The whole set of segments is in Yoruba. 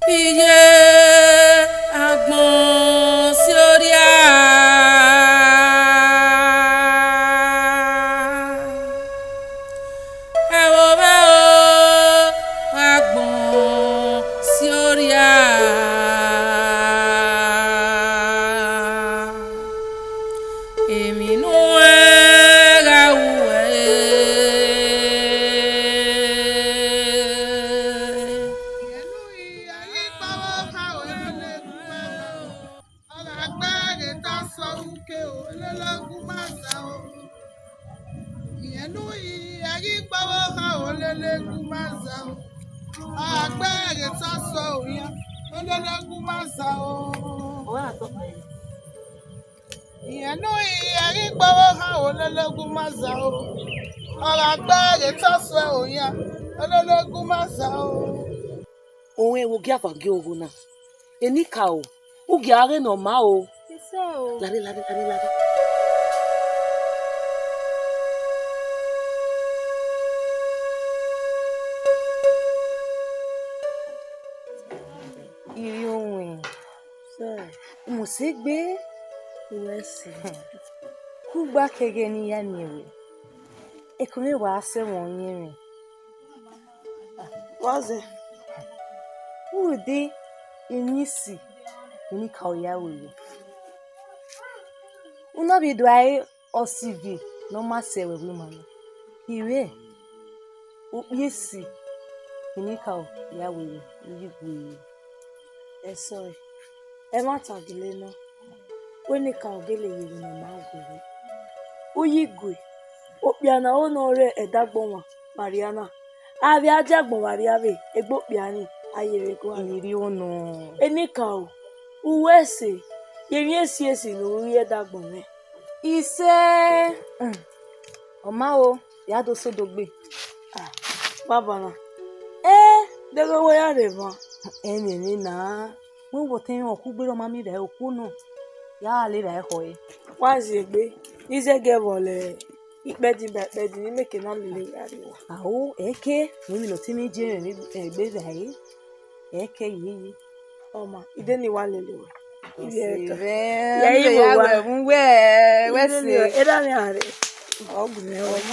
Iye agbọ̀n sí orí à. Ẹ wo bẹ́ o agbọ̀n sí orí à. Èmi nú ẹ̀ ra wù ẹ́. Òun ẹ̀ wo gí àfàgé ogun náà. Èní kà ó, ó gí ààrẹ nà má o. Ládé. Ìrì ohun ẹ̀. Mo sì gbé ìrẹsì. Kúgbà kege ni ya ni èrè. Ekùnrin wàá sẹ́wọ̀n yín rìn. Wáze. Wúdí ìnísì oníkà ọ̀yá wèrè. Unabi dwai osivi no ma sewe wi mama. Ìrè. Òpìèsì oníkà ọ̀yá wèrè yìí. Sorry. Ẹ má tàgìlé náà. Ó ní ka ògèlè yìí ni màá gòrò. Ó yí gòè. Òpìànà ó nà ọrẹ ẹ̀dàgbọ̀nwà Mariana. Àbí ajágbọ̀n Mariave egbòpìàní ayèrègò Ìrì ònà. Ẹni ka ò. Uwe ese. Yẹ̀mí esi lórí ẹ̀dàgbọ̀n rẹ̀. Iṣẹ́. Ọ̀ma o, yàtọ̀ sódògbè. Bàbá náà. Dẹ́gbẹ́ wọ́yà rẹ̀ mọ́. Ẹni ní náà. Wọ́n wọ̀ tẹ́yìn ọ̀kú gbérò máa mi rẹ̀ òkú náà. Yà á lè rà ẹ̀kọ́ yẹ. Wá sí ẹgbẹ́. Iṣẹ́ gẹ̀bọ̀ lẹ̀ ìpẹ́jì ní mẹ́kẹ̀ náà lè yàrá wa. Àwọ̀ ẹ̀kẹ́ wọ́n mi lọ tí mi jẹ́ rẹ̀ ẹgbẹ́ rẹ̀ ayé. Ẹ̀kẹ́ yìí. Ọmọ ìdé ni wà lélẹ̀ wẹ̀. Ibi ẹ̀ka. Yẹ ìwò wà fún wẹ́ẹ̀sì. Ẹ̀dá ni àárẹ̀. Ọ̀gùn ẹ̀ wọ́n.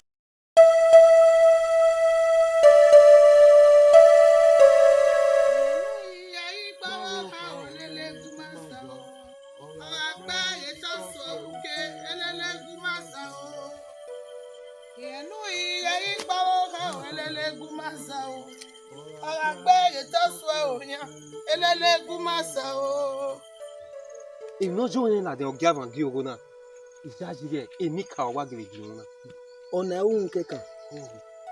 Ìnájú yẹn là dé ọ̀gá àvàngí owó náà. Ìjáde rẹ̀ èmi kà wá gèrè jù wọn náà. Ọ̀nà ẹ̀hún kẹ̀kàn.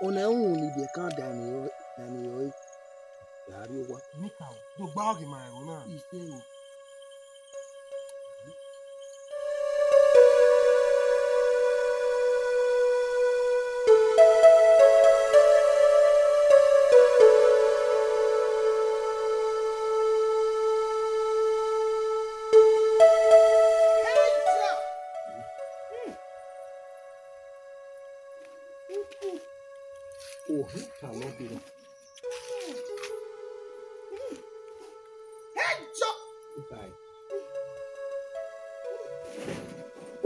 Ọ̀nà ẹ̀hún níbi ẹ̀ka dànìyọ̀ yàrá wa. Èmi kà ó. Gbogbo àwòrán ìmọ̀ ẹ̀rọ náà. Iṣẹ́ o.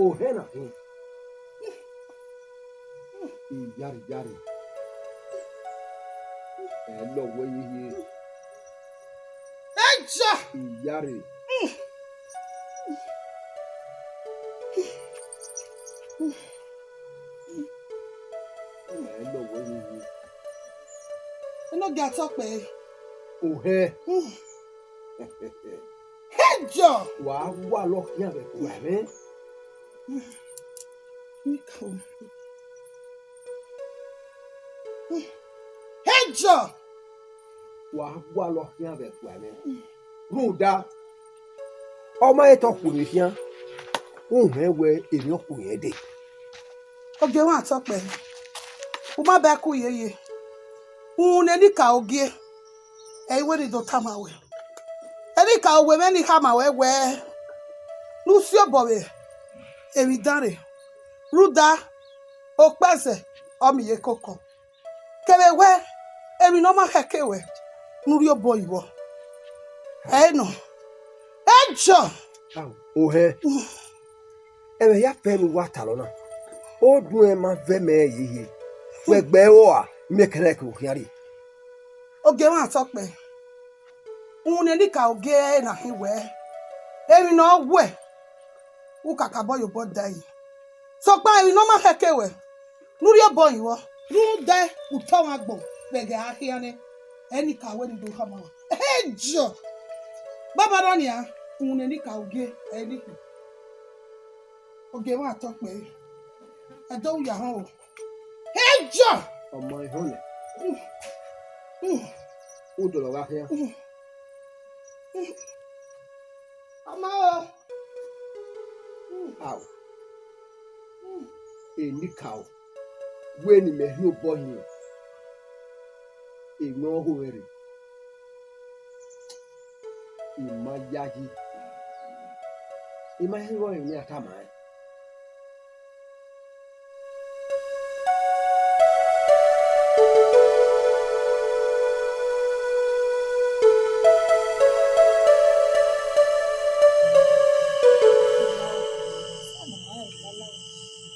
Ohena hin. Yari. Hello, where you here? Yari. Hello, where you here? I no get up, eh? Ohe. Hejo. Wà lọ kí àbẹ̀ kú àmì. Hejo. Wà lọ kí àbẹ̀ kú àmì. Rúdà. Ọmọ ẹ̀tọ́ kù ní fíán. Òun ẹ̀wẹ̀ èmi ọkùnrin ẹ̀ dé. Oge wọn àtọ́pẹ́. Mo má bẹ́ẹ̀ kú yeye. Òun ẹni kà oge. Ẹ̀yin wẹ́n ni tó tà máa wẹ̀. Ẹni kà òwe mẹ́ni ká máa wẹ̀ wẹ́. Lucio Bọ̀wé. Èmi dáre. Rúdà. Òpẹ́sẹ̀. Ọmọ iye kọ̀ọ̀kan. Kẹ̀wé wẹ́. Èmi náà má kẹ̀kẹ́ wẹ̀. Núrí ó bọ ìwọ. no. Ejo. Ohe. Ebe ya pelu watalo na. O dun e ma ve me yeye. We gbe o a me kere ko hiari. Oge wa tope. Une ni ka oge na hiwe. Emi no we. U kaka boy bo dai. So pa ri no ma hekewe. Nuri obo iwo. Nu de uto wa gbo. Bege ahiane. Eni ka we ni do hama. Ejo. Baba Ronia, une ni ka oge eni ku. Oge wa tope. Edo ya han o. Ejo. Omo ihole. O do lo wa hia. Ama. Aw. Eni ka we ni me hi obo hin. Eno ho ere. Imayaji. Imayaji wo ni atama.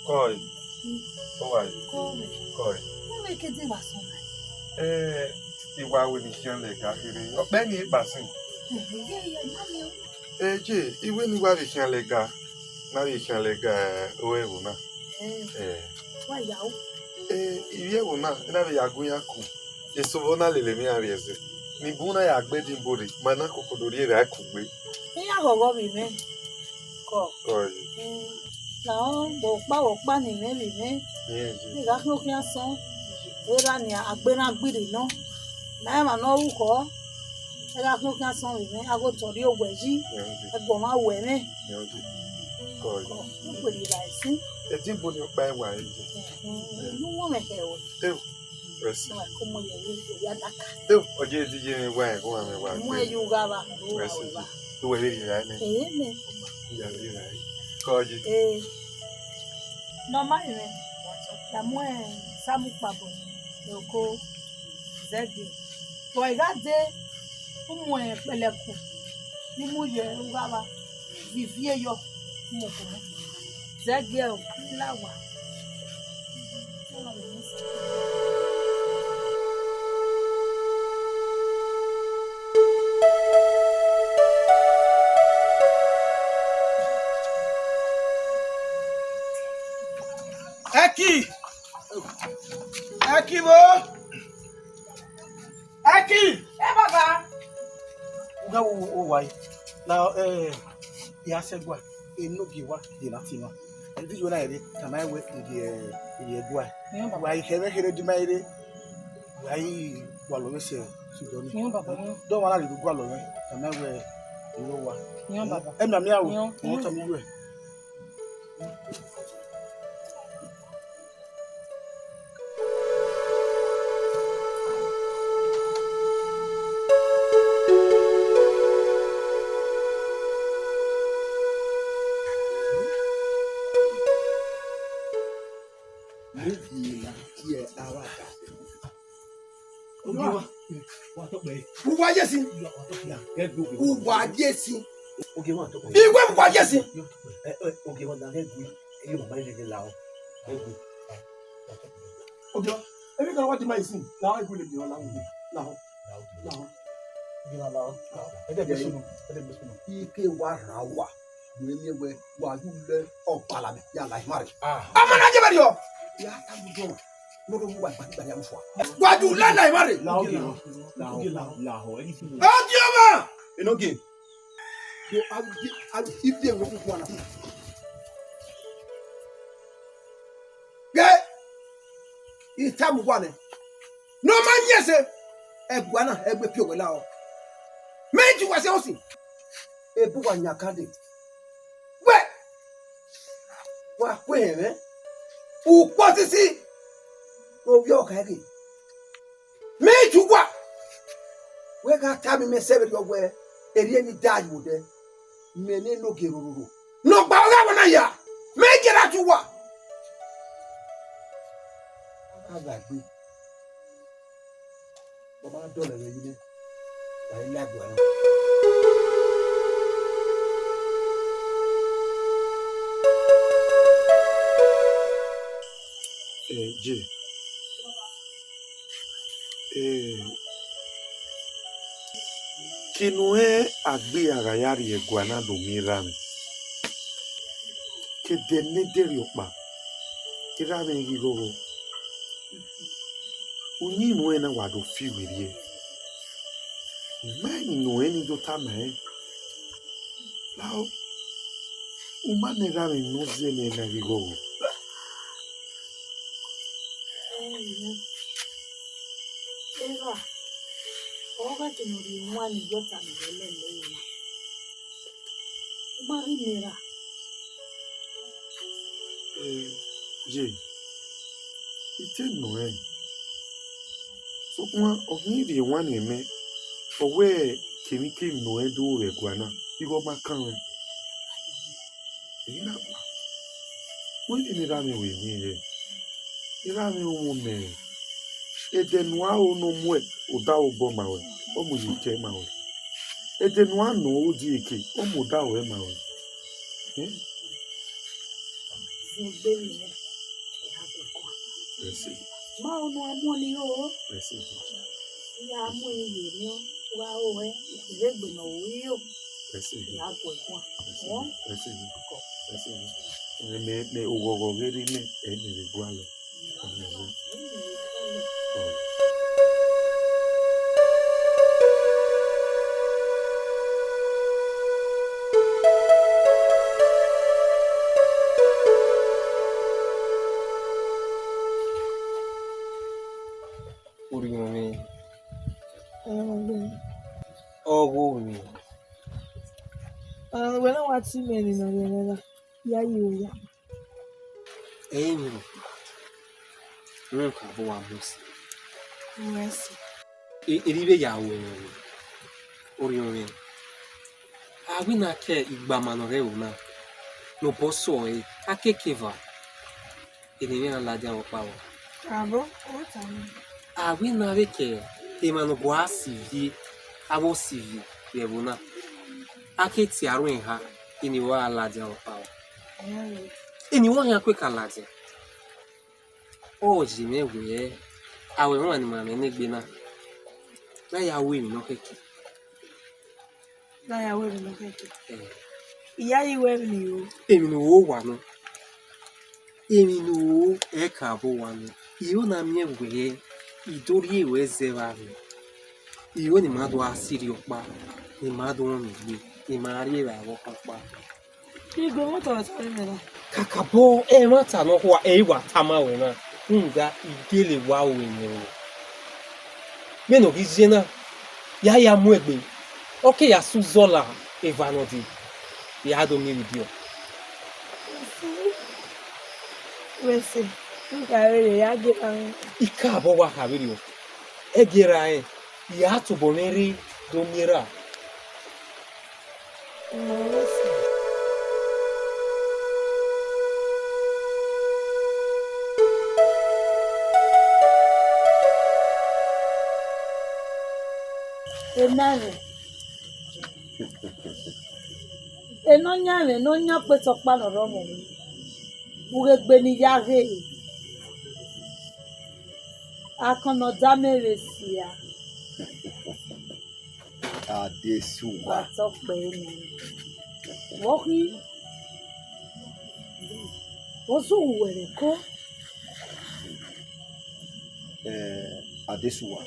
Koi. Oi. Koi. Não que dizer assim. Ìwà wo ni kí n lè ga kiri? Ọ̀pẹ ni ìpàsìn. Jẹ́ ìwé ni wà lè kí n lè ga. Má lè kí n lè ga owó ẹ̀wò náà. Wá ìyàwó. Ìwé ẹ̀wò náà, iná lè yàgò yà kù. Èso wọn náà lè lè mí àrí ẹ̀sẹ̀. Níbo náà yà gbé dìbò rè, mà náà kòkò lórí rẹ̀ kù gbé. Ní àgọ̀gọ̀ mi mẹ́. Kọ̀. Kọ́ọ̀yì. Làwọn wọ̀ pa ní mẹ́rin mẹ́. Nígbà kí ó kí á san. Wera ni agbéragbìrì náà. Náà mà náà wúkọ́. Nígbà kí ó kí á san rè mẹ́. Ago tọ̀rí òwẹ̀ yí. Ẹgbọ̀n máa wẹ̀ mẹ́. Kọ́ọ̀yì. Kọ̀. Ó pèrè láìsí. Ẹtí bo ni ọ̀pá ẹ̀wà yìí jẹ? Inú wọ́n mẹ̀kẹ́ wọ̀. Tẹ́wọ̀. Rẹ̀sì. Kó mo yẹ̀ ní ìyá dàkà. Tẹ́wọ̀. Ọjọ́ ìdíje ni wá ẹ̀ kó wà mẹ́wàá gbé. Mú ẹyú gaba. Rẹ̀sì. Tó wẹ̀ lè rà ní. Èyí mẹ́. Ìyá lè rà yìí. Kọ́ọ̀yì. Normal rẹ̀. Dàmú ẹ̀ sámú pàbọ̀. Oko zegi. Bọ̀ ìgá dé fún ẹ̀ pẹ̀lẹ́kù. Ní mú yẹ gaba. Vivie yọ. Mú kò mọ́. Zegi ẹ̀ òkú láwà. Eki! Eki bo! Eki! Baba! Uga wo wai. Na ya segwa eno giwa de latina. El video na ere kama we ide egwa. Wai here di maire. Wai wa lo se sugoni. Nyo baba nyo. Do wala le gwa lo yen kama we iro wa. Nyo baba. E na mi awo. Mo ta mi we. Uwa yesi. Uwa yesi. Iwe uwa yesi. Ebi kan wa di mai sin. Na igu le bi ona ngu. Ike wa rawa. We wa yule opala me ya la mari. Amana je bari yo. Ya ta bu do. Mo do wa ba ya mfwa. Wa ju la la mari. La ho. Adioma. Enoge. Yo abi if dey wo ku na. Itamu wane. No man yese. Egwana egbe pio wela o. Meji wase osi. Ebu wa nyakade. We. Wa kweme. U potisi. No yo kage. Meji wa. We ka tami me sebe yo we. Eri ni dad wo de. Mene no geruru. No ba ga wana ya. Meji ra tu wa. Agagbe. Baba dole le yile. Ba ile agbo na. je. Kinoe agbe agayari egwana do mirame. Ke denederi okpa. Irame gigogo. Unyi noena wado fiwirie. Mani noeni do tame. Lao. Umane rame noze nena gigogo. Eva, oga tunuri mwani yota mbelele. Marinera. Je. Ite noe. So uma ogiri wane me. Owe kenike noe do regwana. Igo makanwe. Ina ba. Wele ni rame we ni. Irame umume. Edenwa ono mwe oda obo mawe. Omu yike mawe. Edenwa no odi ike. Omu da we mawe. Zebele. Merci. Ma ono amoni yo. Merci. Ya amoni yo. Wa owe. Zegbe no yo. Merci. Ya kwa. Merci. Merci. Me ugogo geri me eni regwalo. Uriome. Ogumi. Wena wati meni na wena ya yiwa. Emi. Nunca vou a moça. Yes. Ele ya wewe. Uriome. Awina ke igba manore una. No posso e akekeva. Ele vem lá de opa. Abo, otani. Awina veke e mano boa civi. Abo civi. Yebuna. Aketi arwen ha ini wa lá de opa. Ini wa ya kweka lá de. Hoje me we awe mo ni mama negbe na ya we mi no keke Na ya we no keke. Iya yi we ni o. Emi no wo wa no. Emi no e ka bo wa no. Iyo na mi we idori we zeva mi. Iyo ni madu asiri opa. Ni madu won mi. Ni mari ra wo papa. Igwe moto wa tari mera. Kakabo e mata no kwa e wa tama we na. Nga igele wa we ni o. Me no gizena. Ya mu egbe. Okay ya suzola evanodi. Ya do mi video. Wese. Ngare ya gera. Ika abo wa habiri o. Egera e. Ya to boneri do mira. Enare. Enonyare no nya pe topa loro mo. Uregbe ni ya re. Akono damere sia. Adesuwa. Tope ni. Woki. Ozo were ko. Adesuwa.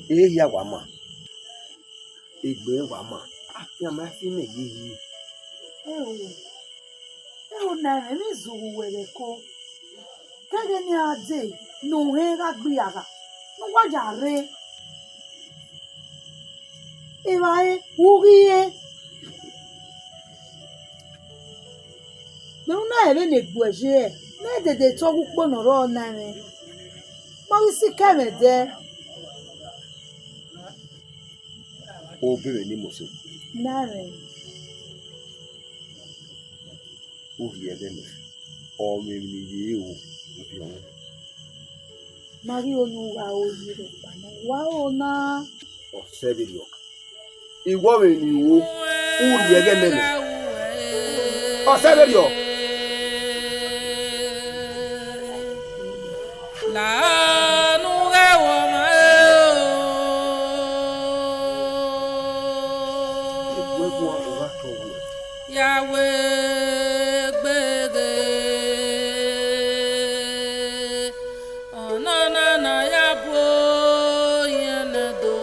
Eya wama. Egbe wama. Apia ma fi me yiyi. Ewo na mi zuru were ko. Kage ni ade no he ga gbi ara. No wa jare. Ewae uriye. Me una ere ne gboje. Na dede to gupo no ro na re. Mo si kemede. Obere ni mo se. Nare. O viede me. O me ni ye o. Obi on. Mari onu wa oyi re pa na. Wa ona. O severio. Iwo me ni wo. O viede me. O severio. Yahweh gbege onana yabo yenedo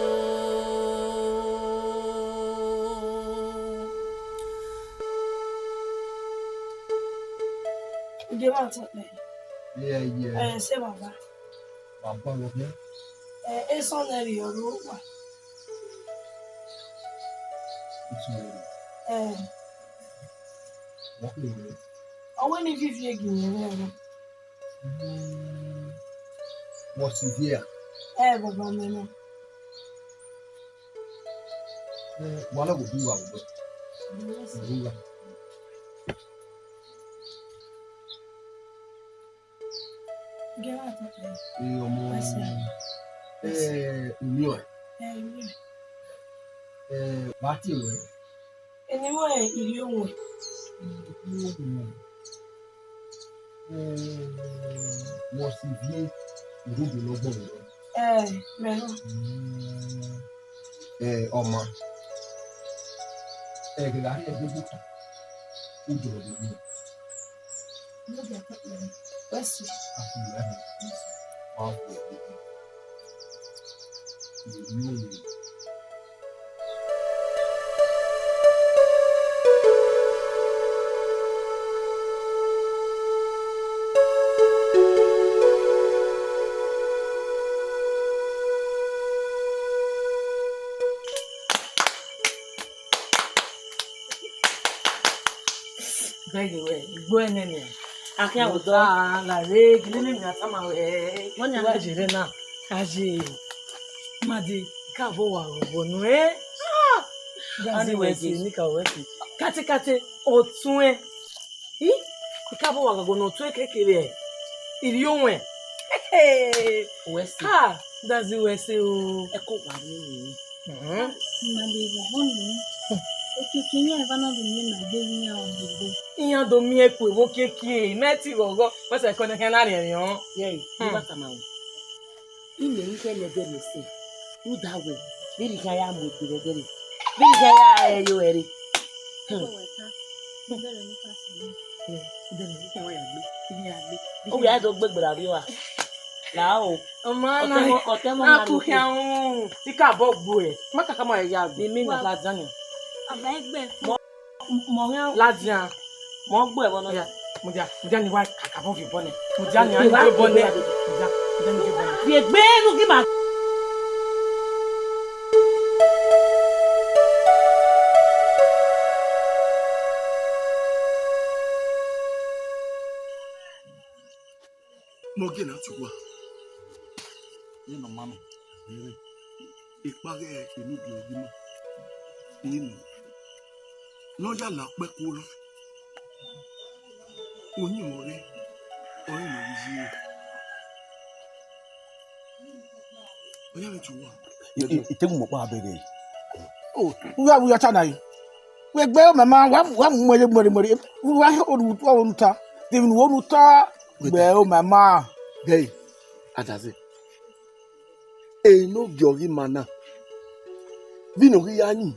Ige wa to pe. Yeah. Se baba. Baba lo bien. E son na ri oro wa. Ọwọ́ ní fífi ègìyàn rẹ̀ rẹ̀. Wọ́n sì bí à. Bàbá mi náà. Wọ́n lọ́wọ́ bí wà wọ́n. Gẹ́wà tó pẹ̀. Ọmọ ìlú ẹ̀. Wà á tì rẹ̀. Ènìwọ̀n ìlú òun. Wọ́n sì bí ìrúgbìn lọ́gbọ̀n rẹ̀. Mẹ́rin. Ọmọ. Gẹ̀gẹ̀ àrí ẹgbẹ́ bùkún. Ó jọ̀rọ̀ lórí ẹ̀. Wẹ́sì. Àti ìlànà. Wọ́n á fọ̀ ẹ̀. Ìlú òun. Go enemy. Aki awudo la re gilini mi atama we. Wọ́n ya jere na. Aje. Madi ka bo wa robo nu Ani we si ni ka we si. Kate otun ka bo wa robo no otun kekere iri ohun we si. That's the way say o. E ko wa ni ni. Madi go bonu. Okeke nya eva na do mi na de nya obo. Iyan do mi eku ewo keke meti gogo mo se ko ne kan na re yan. Yey, ni bata ma wo. Ime nke le de me se. U da we. Biri kan ya mo ti le de. Biri kan ya yo ere. Bere ni pasi ni. De ni kan wa ya gbe. Ni ya gbe. O ya do gbegbara ri wa. La o. Ọtẹ mo na ku kan ti ka bo gbo e. Ma ka ma ya gbe mi na la jan. Aba egbe. Mo yan ladian mo gbo e wona ya mo ja ni wa kaka bo fi bone mo ja ni ani fi bone mo ja ni fi bone fi egbe nu ki ma mo ge na tuwa ni no mama ni ipare inu bi ojimo ni lọ́jà lápẹ́ kó lọ oyin ọ̀rẹ́ ọ̀rẹ́ mi yí ẹ ọyá mi tún wà. Ìtẹ́gùn mọ̀ pa abẹ́rẹ́ yìí. Wúyà wúyà tá náà yìí wọ́n gbé màmá wà mọ̀rẹ́mọ̀rẹ́ wúyà olùta tèmi ni wọ́n olùta gbẹ̀ ọ́ màmá. Gẹ́yì àdàzẹ́ èyí ló gẹ̀ọ́rí màná bí nù rí yá yìí.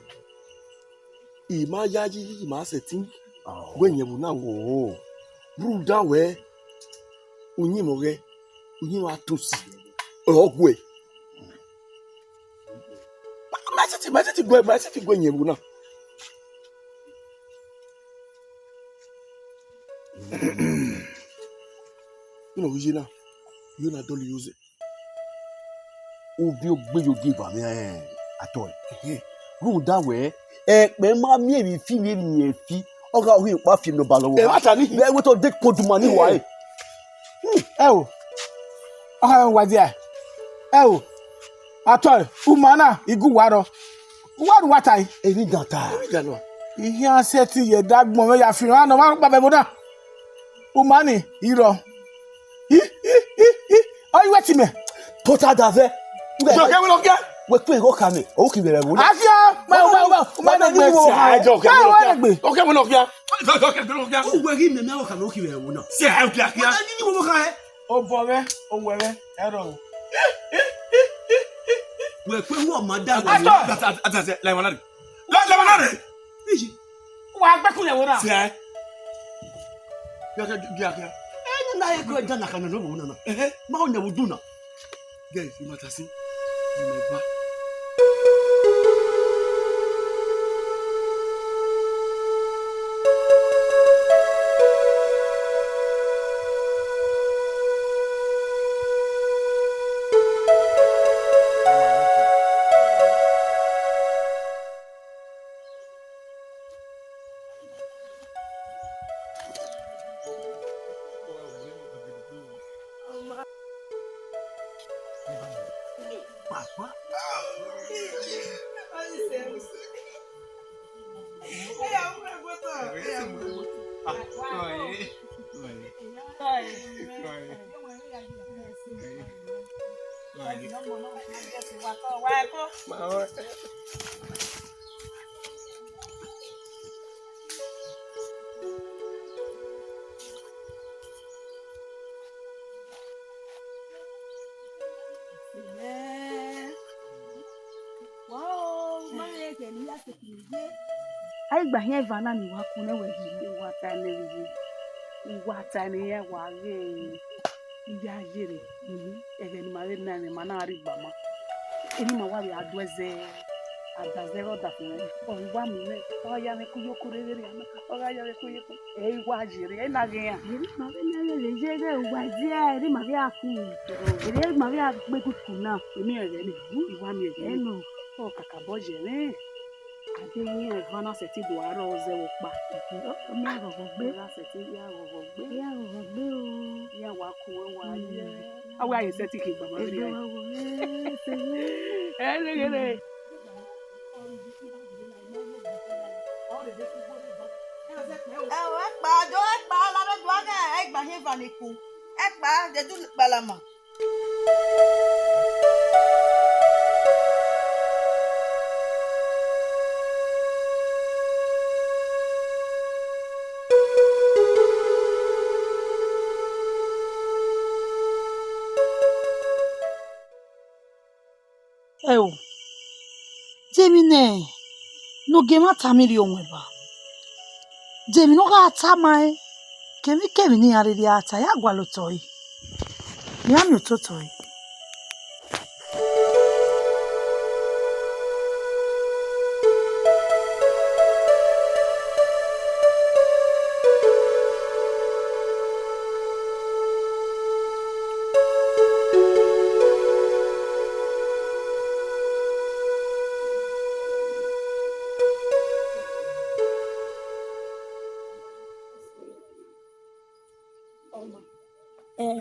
Ima yaji ima setin gwenye buna wo bruda we unyimo re unyimo atosi ogwe ma seti gwenye buna you know you na don't use it obi ogbe yo give am atol bruda we pe ma mi emi fi mi emi fi oga ohi pa fi no ba lowo e wo to de koduma ni wa o aha wa dia o atol umana igu waro waru watai eri gata ihe aseti ye dagbon me ya fi ran no ma pa be boda umani iro oyi weti me tota dave so ke wo lo ke we pe go kame o ki bere wo afia ma na gbe si ajo ke wo lo ke o we ri me me o kame o ki bere wo na si a o ki akia ni wo ka e o bo me o were ero we pe wo ma da atase la wanare Wa gba kule wona. Se ai. Ya ka. Na ye ko jana kana no mo na. Ma o na wuduna. Guys, you must see. You may ba. Papa. Ai gba hia vana ni wa ku ne we ni wa ta ne wi. Wa ta ne ya wa ge. Ya jere. Ege ni mare na ne mana ari gba ma. Eni ma wa bi adweze. Adazero da fun. O wa mi ne. O ya ne ku yokure re ya. O ya ne ku yoko. E wa jere. E na ge ya. Eri ma be na le jere wa ji a eri ma bi aku. Eri ma bi agbe ku na. Emi ere ni. Iwa mi ere no. O kaka bo jere. Adéyìn ẹ̀fọ́nà ṣètì buhari ọ̀zẹ̀ òpá. Omi àgọ̀gọ̀ gbé. Ṣètì yá àgọ̀gọ̀ gbé. Yá àgọ̀gọ̀ gbé o. Yá wàá kú ẹwà ayé. Awọ ayé ṣètì kì í gbàgbọ́ lórí ayé. Ẹ lẹ́gẹ̀rẹ̀. Ẹ pa àjọ ẹ pa alábẹ́jọ́ ọ̀gá ẹ gbà yín fanikun ẹ pa jẹ́jú gbalama. Ewo. Jemine. No gema tamiri onweba. Jemi no ga atamai. Kemi ni ariri ata ya gwalotoi. Ni ami utotoi.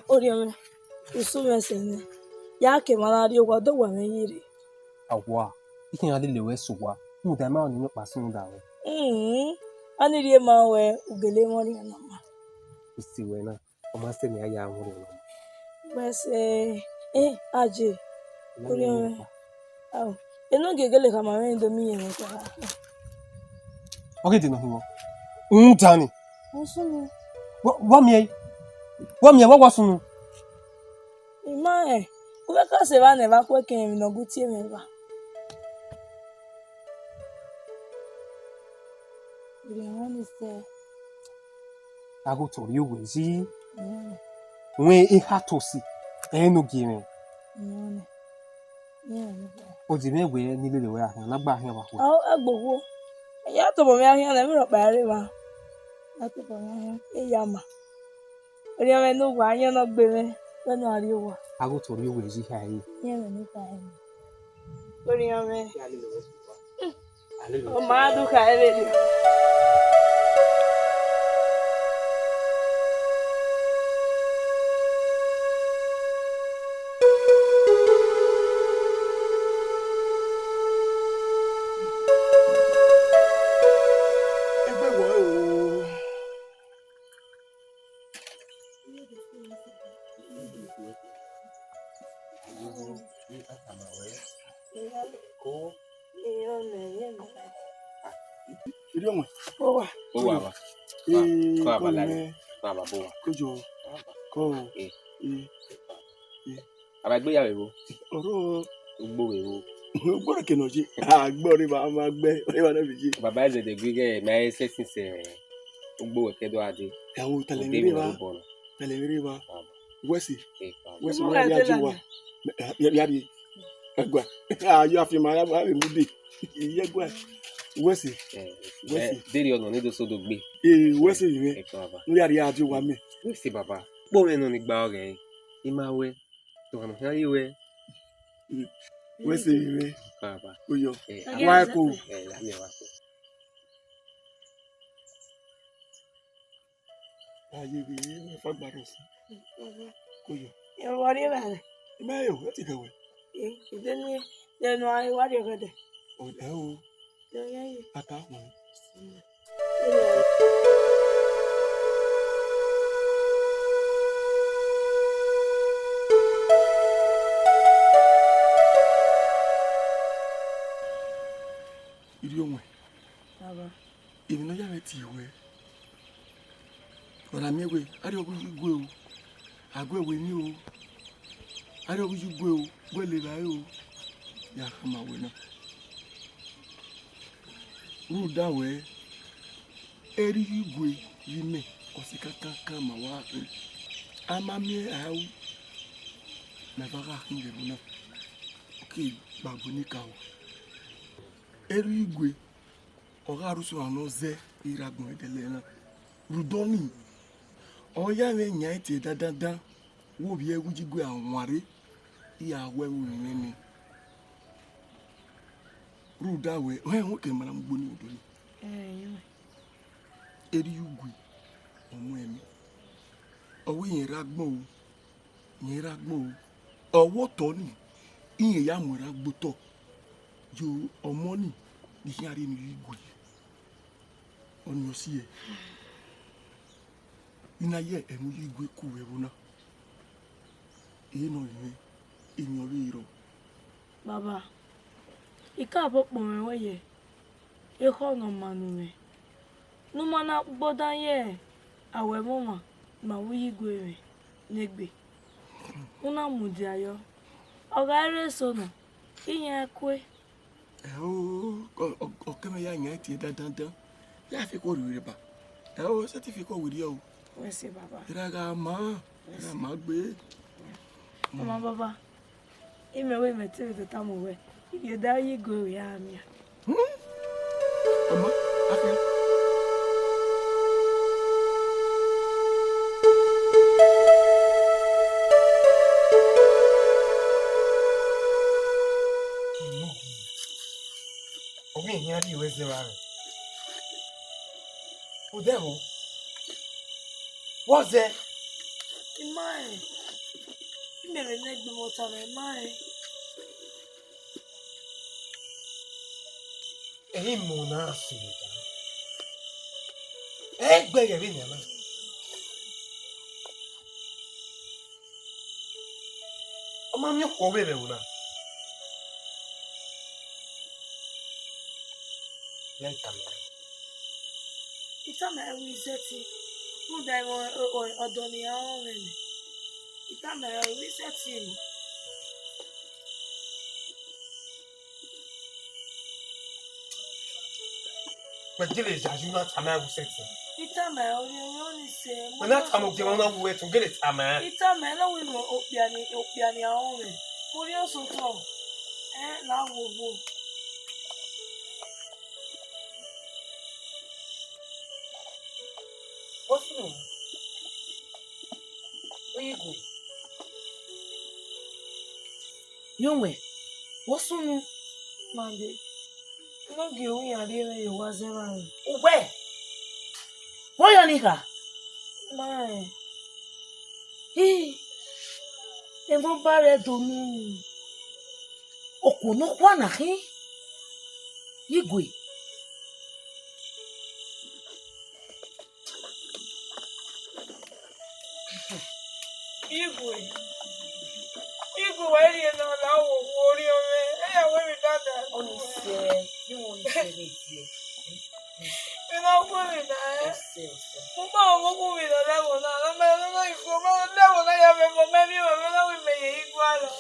Oriome, usumesene. Yake malari wado wa meyiri. Awa, ikin ali lewe suwa. Mu da ma ni pa sinu da we. Ani rie ma we ugele mori na ma. Isiwe na. O ma se ni aya awore na. Bese aje. Oriome. Aw. Eno gegele kama we ndo mi yen ka. Okay de no hiwo. Tani. Osunu. Wa mi wa wasunu. Ima uwe ka se va ne va kwa ken mi no gutie me va. Brian se. Ago tori wezi. We e hatosi. Eno gire. O di me we ni le we ahia na gba ahia wa ko. Agbowo. Ya to bo me ahia na mi ro pare wa. Ya to bo me yama. Oriome no wa anya no gbe me. Lọ́nà àríwá. Ago tori wezi ha yi. Yẹn mi nípa ẹni. Oriome. Ọmọ adúkà ẹlẹ́dẹ̀. Abagbe ya wewo. Ogbo wewo. Gbọ́dọ̀ kìnnà jí. Àgbọ̀ rí bàá máa gbẹ́ orí wa náà fi jí. Bàbá ẹ̀sẹ̀ dẹ̀ gbé gẹ̀ máa ẹ̀ ṣẹ́sìn sẹ̀ gbogbo ẹ̀kẹ́dọ̀ adé. Ẹ̀wọ̀n tẹ̀lẹ̀mírí wa. Wẹ́sì wọ́n yà jí wa. Yàrá ẹgbà. Ayọ̀ àfihàn ayọ̀ àrèmúdè. Ìyẹ́gbà. Wẹ́sì. Dérí ọ̀nà ní dosodò gbé. Wẹ́sì yìí rẹ̀. Lórí àríyá àjọ wa mẹ́. Wẹ́sì bàbá. Pọ̀ mẹ́nu ní gba ọ̀rẹ́ yìí. Ìmáwẹ́. Tọ̀nà yáyíwẹ́. Wẹ́sì yìí rẹ̀. Bàbá. Oyọ. Wá ẹ̀kọ́. Lámì ẹ̀wà kọ́. Ayé rí ẹ̀fọ́ gbàdọ̀ sí. Oyọ. Ìwọ rí bẹ̀rẹ̀. Ìmáyọ̀ ẹ̀ ti kẹ̀wẹ̀. Ìdẹ́ni lẹ́nu ìwádìí ọ̀gẹ̀dẹ̀. Ọ̀dẹ́ o. Àtàwọn. Ìdí ohun ẹ̀. Ìrìnà yàrá ti ìwẹ̀. Ọ̀rọ̀ àmì ẹ̀wẹ̀, adé ọkùnrin yìí gbé o. Àgọ́ ẹ̀wẹ̀ ní o. Adé ọkùnrin yìí gbé o. Gbé lè láyé o. Yàrá máa wẹ̀ náà. Rudawe eri igwe yime osikaka kama wapi amamie au navaka ngeruna oke babunika o eri igwe ogarusu anoze iragun edelena rudoni oya we nya ite dadada wo bi ewujigwe anware iya wewu nene Rudawe ohe nwoke mara mgbo ni odoni eri ugwe ọmọ ẹ̀mí ọwọ́ yẹn ragbọ́n o ọwọ́ tọ́ ni ìyẹn ya mọ̀ra gbótọ̀ yo ọmọ ni ìyẹn àrí ni igwe ọ̀nà sí ẹ̀ iná yẹ ẹ̀mú igwe kú ẹ̀rọ náà èyí náà ìwé èèyàn rí irọ́. Baba ike abụkpọrọ enweghị ihe ọnọ mmanụ nwe n'ụmụna gbọdanye awemụma ma wuyi gwere n'egbe ụna mụdị ayọ ọ gaara eso nọ inye ekwe ọkẹmẹ ya yẹn ti dandan ya fi kó rere ba ṣé fi kó wìrì ọ wẹsẹ baba ìraga máa gbé. ọmọ baba imewe metiri teta mụ wee you da you go ya mia Mama afia Omi yan ri we se wa re o de ho what's that imai imere negbe mota na imai ẹ̀yin mọ̀ náà sọ̀rọ̀ ta ẹ gbẹ̀gẹ̀ bí nìyẹn náà. ọmọ mi kọ́ bẹ̀rẹ̀ wò náà. yẹn ta mi. ìtàmà ẹ̀rù iṣẹ́ ti mú da ìwọ̀n ọ̀dọ̀ ni àwọn rẹ̀ nì ìtàmà ẹ̀rù iṣẹ́ ti mú. Pẹ̀gẹ́lẹ̀ ìṣàjú náà tàmí àgùsẹ̀tì. Ìtàmà orí ní ṣe. Pẹ̀lú àtàmù jẹ́ wọn náà wúwẹ́ tún gẹ́lẹ̀ tàmí. Ìtàmà ẹlọ́wọ́ ìmọ̀ òpìà ni àwọn rẹ̀. Orí òṣòtọ̀ láwọ̀ ògbò. Wọ́n sì nù. Oyigwe. Yonwe. Wọ́n sún nu. Mande. N'oge onye adịghị ewa zere anyị. Ugbe. Moyo nika. Mai. Emo bare donu. Okono kwa na hi. Igwe. Igwe. Igwe wa eri na la wo ori ore. Eya we mi dada. Oni se, ni won se le die. Ina wo mi na e. Mo ba wo ku mi na lewo na. Na me na iko ma lewo na ya me mo me mi o me na we me ye igwa lo.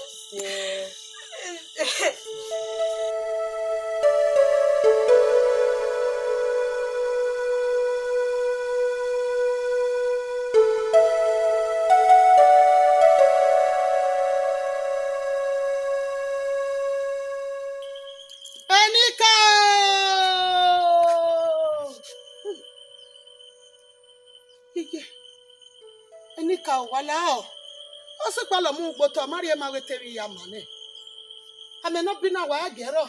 Enika wala o se pa lo mu gboto mari e ma weteri ya mane ame no bi na wa gero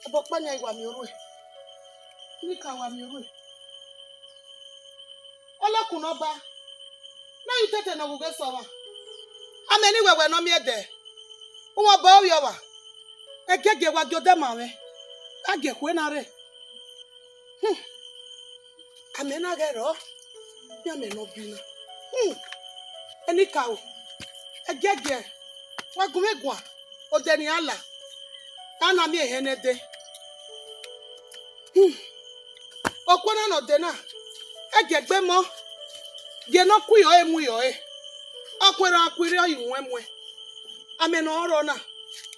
abo panya iwa mi oru e Enika wa mi oru e olokun oba na yitete na guge so wa ame ni wewe no mi ede won ba o yo wa egege wa jode ma we age kwe na re ame na gero ya me no bi na Enika o egege wa gumegwa o de ni ala ana mi ehenede okwana no de na egegbe mo je no ku yo emu yo akwere akwere ayunwe mwe ame no oro na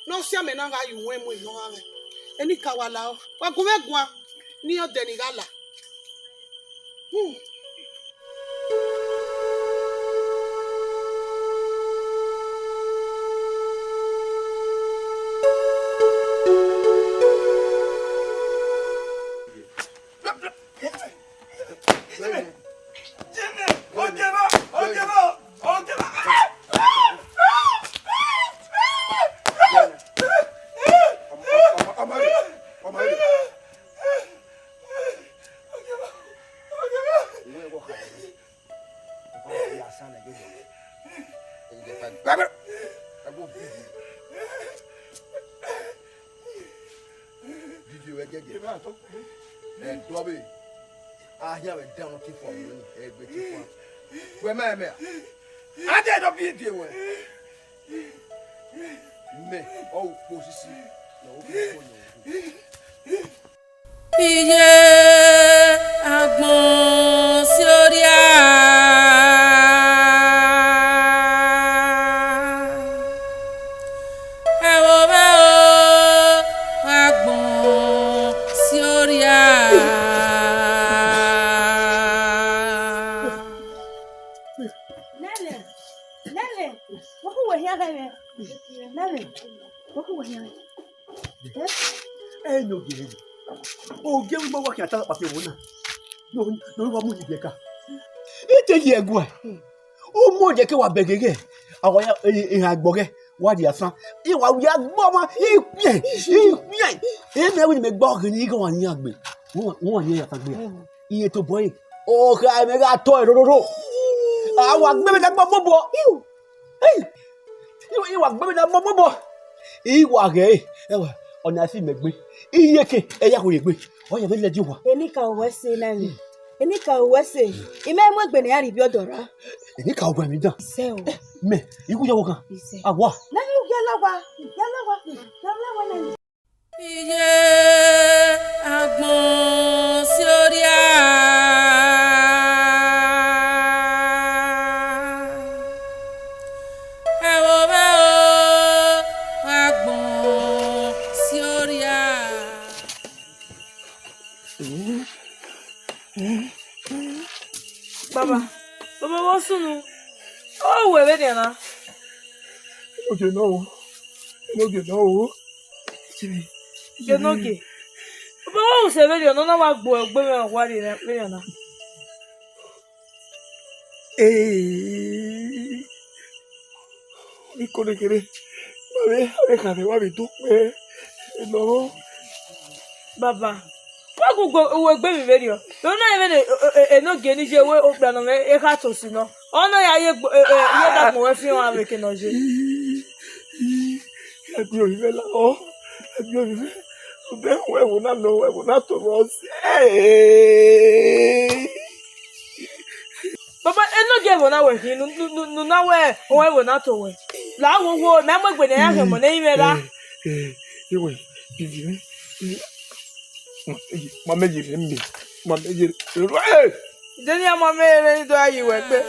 no si ame na ga ayunwe mwe no ame Enika wala o wa gumegwa ni o de ni gala Iye agbon si ori a ewo me o agbon si ori a Nene, what were here? Nene, what were here? Eh, no, Gilly. Oh, give me what I thought about you. No, one would be a car. It's a year ago. Oh, more than you are begging. I want a bogey. What do you say? You are young, Mama. You never make bargain. You go on young me. 1 year after me. You to boy. Oh, I make a toy. I want maybe that Mamma. Hey, you want maybe that Mamma. You are gay. On a thing, make me. Iyeke, Eyahuigwe. Oh, you will let you. Enika Wesse, Nanny. Enika Wesse. Imam Benny Biodora. Enika Wemida. Sell me. You go walk. Ah, what? Now you Yalawa. Iye agbon si ori a ewo me o agbon si ori a Baba, what's no? Oh, we're ready now. Okay, no. No. You're not gay. But what was a video? No, no, boy, what in that video? Eh, Nico, quiere. Déjame, mami, tú, no. Baba, what could go away video? Don't even no get any way open on a hat or so. Oh, no, I have more if you are making a jet. Then we will not know, we will not to us. Baba, and no get one hour, no, nowhere, or I will not away. La will remember when I have him on name. You will give me. Mamma, give me. Mamma, then your mamma, and you went.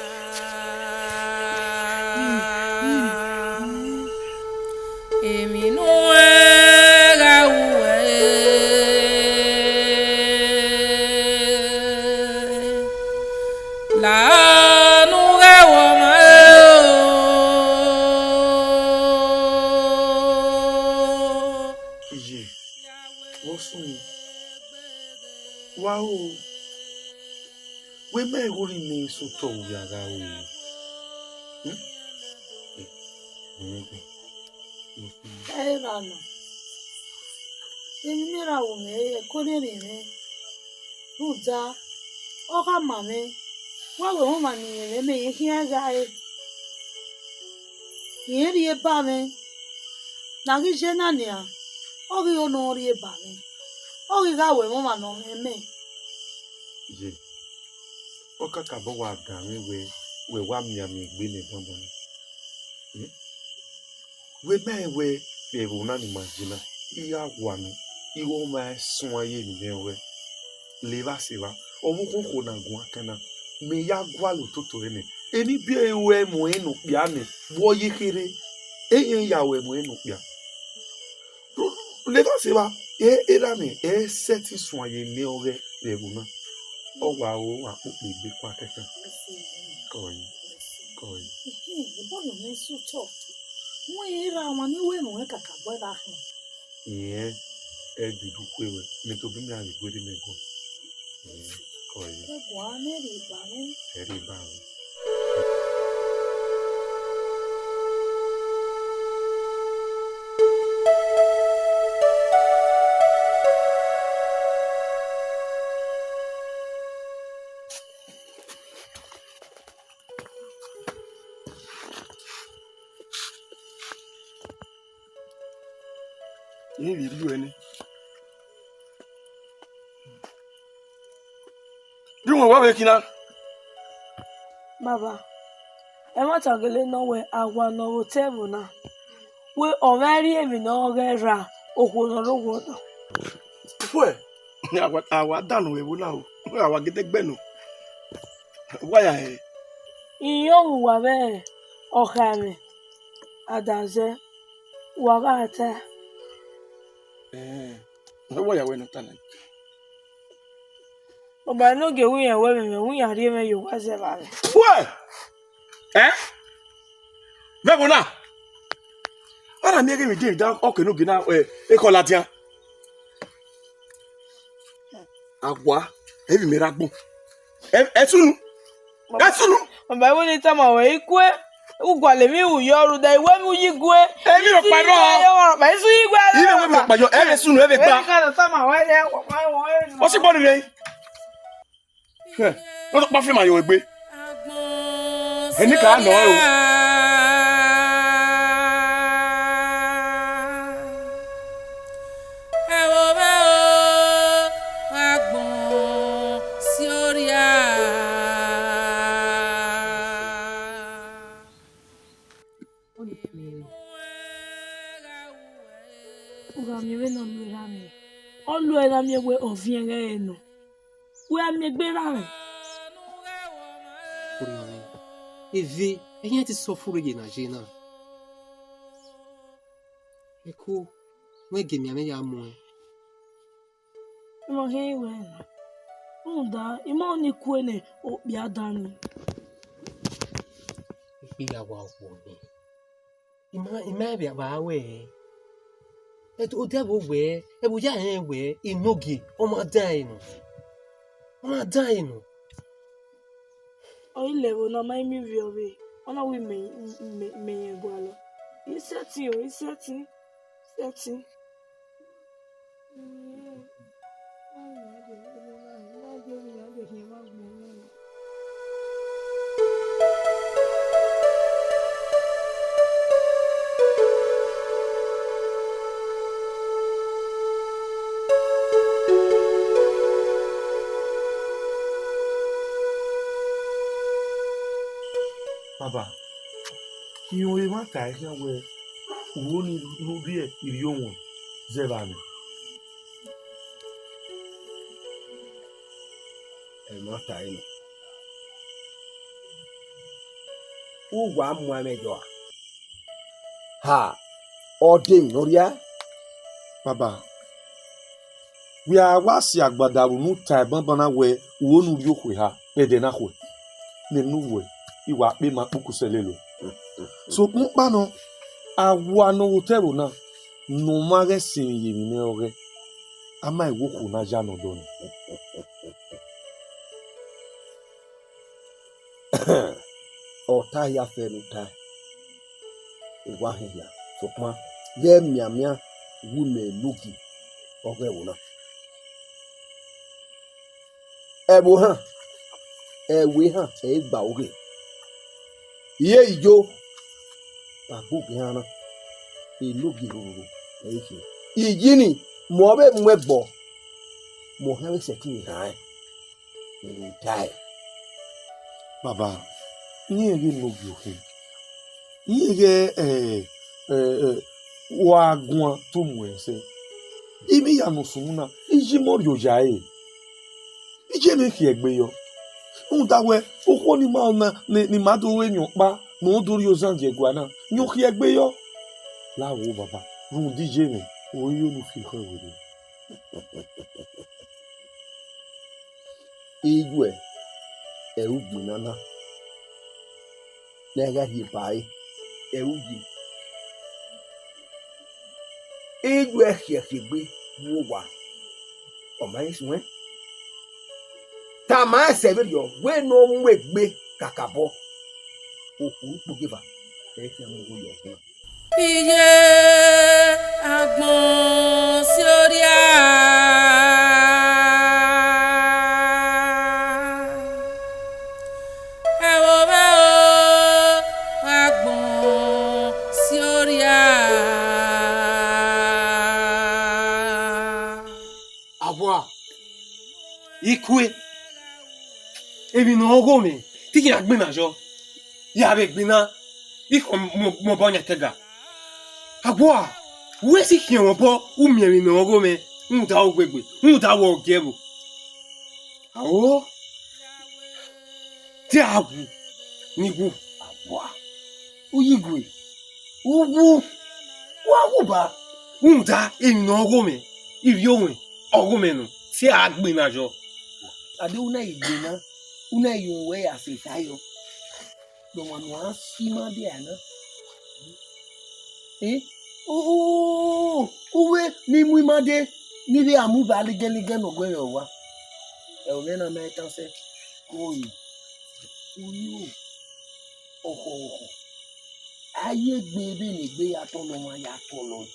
Wosun. Wow. We may go in me so tall yaga we. Rano. Mira ume, konere. Uza. Oka mame. Wawe homa ni me here guy. Here ye bame. Nagi jenania. Ogi onori ye bame. Ogi gawe mama no me. Ye. Oka kabo wa gami we wa miami gbe ne bonbon. We may be una imagine. Iya wanu. Iwo ma sun aye ni mewe. Leva seva. Owo kon na gun akana. Me ya gwa lo toto ene. Eni bi ewe mo enu pia ne. Wo yekere. Eyen ya we mo enu pia. Leva seva. Era me seti sun aye ni ore le una. Owa o apope gbe kwa keke. Koyin. Bono me suto. Mo ira wa ni we mo kaka gbo da hin. Ìyẹn dudu kwewe nítorí mi àlè gbé mi gan kọ yìí. Ẹ̀gbọ́n á mẹ́rin ìgbà mi. Ẹ̀rí bá mi. Ni video ẹni. Bí wọn wá wé kí náà. Bàbá, ẹ má tàgélé náà wẹ àwa náà wò tẹ́ẹ̀bù náà. Wé ọ̀rẹ́ rí èmi náà rẹ̀ ra òkú náà ló wọ̀ náà. Fún ẹ̀ ní àwa dànù èwo náà o, àwa gẹ́gẹ́ nù. Wáyà ẹ̀. Ìyẹn òwúwà bẹ́ẹ̀ ọ̀kà mi, àdàzẹ́, wàrà àtẹ. Wáyà wẹ̀ nù tánà. Bàbá inú gèwú yẹn wẹ́ mi wúnyà rí mi yóò wá sẹ́ bàbá. Fún ẹ̀ bẹ́ẹ̀ bọ̀ náà. Wọ́n náà mi ẹgbẹ́ mi dín ìdá ọkọ̀ inú gínà ẹ̀kọ́ láti hàn. Àwa ẹ̀bí mi rágbọ́n. Ẹ̀túnú. Bàbá ìwé ni táwọn àwọn ikú ẹ̀ ugwu àlèmí ìwúyọ́ ọrùn dá ìwé mi yí gu ẹ̀. Èmi ò pàdọ́. Bàbá ìsú yí gbé ẹ̀. Ilé ìwé mi ò pàjọ́ ẹ̀rẹ̀ sùnú ẹ̀rẹ̀ gbà. Wọ́n sì gbọ́dọ̀ rẹ̀. Wọ́n tó pa fíìmù àyẹ̀wò ẹgbẹ́. Ẹni kà á nà ọ́ o. Olu era mi we ovien eno. We ami gbera re. Kurione. Eve, ẹ̀yin ti sọ furu ye na je na. Eko, we gemi ame ya mo. Mo he we. Unda, imo ni kwene obi adani. Ipi ya wa wo ni. Ima bi ba we. O debo we, e bu ya hen we, inogi, o ma die no. O ma die no. O ile wo na mai mi vi owe. Ona we me egwalo. Iseti. Baba, ìwọ̀n ìwọ̀n àtàkì àwọn òwò ní lórí ẹ̀ ìrì òwọ̀n zẹ́bàánì. Ẹ̀mọ́ tàí nù. Ó wà á mú ẹmẹjọ à. Ha! Ọdẹ ìnúríà. Baba, we are wasi agbada wunu ta bana we òwò ní rí òkè ha ẹ̀dẹ̀ náà wẹ̀ nínú wẹ̀. Iwa pe ma kpuku selelo so mpa no awu ano hotel na no mare sin yemi me ore ama iwoku na jano doni. Ota ya fenu ta. Ewa ya. Sokma ye miamia wume lugi ogwe wona. Ebo han. Ewe han e gba oge. Iye ijo. Babu gana. E lugi ruru. Eke. Ijini mo be mwegbo. Mo ha se ti han. Ni tai. Baba, nye ge lugi oke. Nye ge wa gwa to mwense. Imi ya no sumuna. Iji mori ojae. Ije me ki egbe yo. Undawe oko ni ma na ni madu we nyon pa no dori ozanje gwana. Nyon ki egbe yo. La wo baba. Run DJ me. Oyi onu fi ko wele. Igwe erugbinana. Lega hi bai. Erugi. Igwe hiekigbe wowa. Omaiswe. Tama severio we no mwegbe kakabo. Oku bugiva. Eke amugo yo. Iye agbọ̀n sí orí à. Ẹ wo bẹ́ o, agbọ̀n sí orí à. Abwa. Ikwe. Ebi no ogo me. Tiki na gbe na jo. Ya be gbe na. Iko mo bonya tega. Agwa, we si kian wo bo umieri na ogo me, nda ogbegbe, nda wo ogebo. Awo. Ti agu nigu agwa. Uyigwe. Ugu. Wa ba. Nda emi na ogo me, iri onwe, ogo me no. Ti agbe na jo. Ade una igbe na. Una yo we afetayo. Do wanu asima de ana. Uwe ni muimade ni bi amuba ligeligen no gwe wa. E o mena me tan se oyi. Oyi o. Oho. Aye gbe bi ni gbe ya to lo wa ya to lo.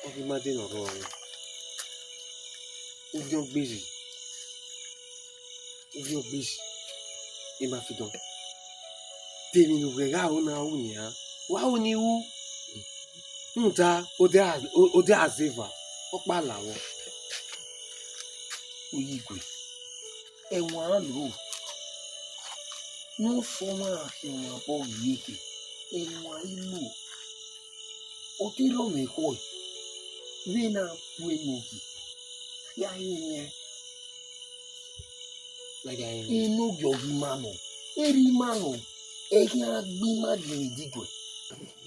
Obi made no ro re. Obi ogbeji. Obi ogbeji. E ma fi don. Tèmi no rega ona unia. Wa oni u. Nta ode azeva. Opa lawo. Oyigwe. Ewan lo. No foma ewan bo yeke. Ewan ilo. O ti lo me ko. Vena puenogi. Ya yenye. Like I Inu gyogi mano. Eri mano. Eki agbi magini digwe.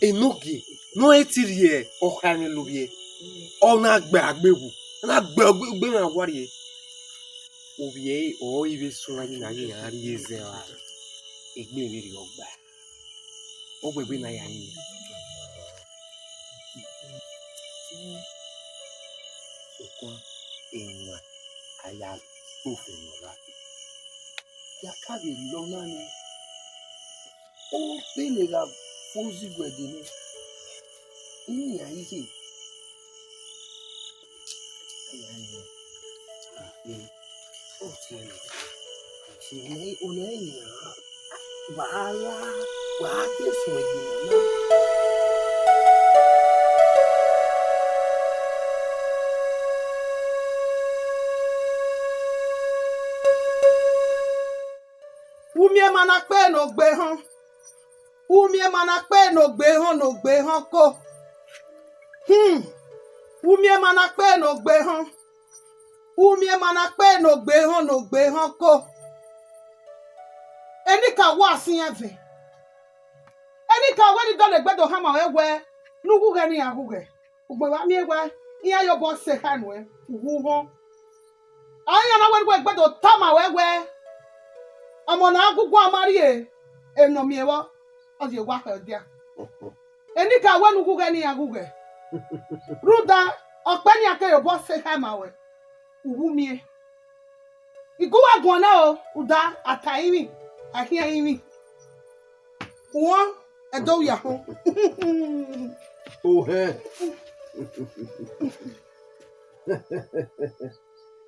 enoge no etiri e okane lobie. Ona agbe agbewu. Na agbe na wari. Obie o ibe sunra ni na yin ari eze wa. Egbe mi ri ogba. Ogbegbe na ya yin. Okwa enwa aya ofe nora. Ya kabe lo nani. O pele la fozi gwedini. Ini ya ihe. O tiene. Tiene una ina. Wa ke swedina na. Umie mana pe no gbe han. Umie mana pe no gbe han ko. Umie mana pe no gbe han. Umie mana pe no gbe han ko. Eni ka wa sin eve. Eni ka we ni do le gbe do hama we nugu ge ni aguge. Ugbe wa mi ewe iya yo bo se kanu e. Ugu ho. Anya na we gbe do tama we. Ọmọ na akwụkwọ amari enomi ewo o je wa he dia eni ka we nugu ge ni aguge Ruda, ọ̀gbẹ́ni Akeyobo say hi my way. Uwumie. Iguwa gwana o, uda ataimi. Ahia imi. Uwa edo ya ho. Oh he.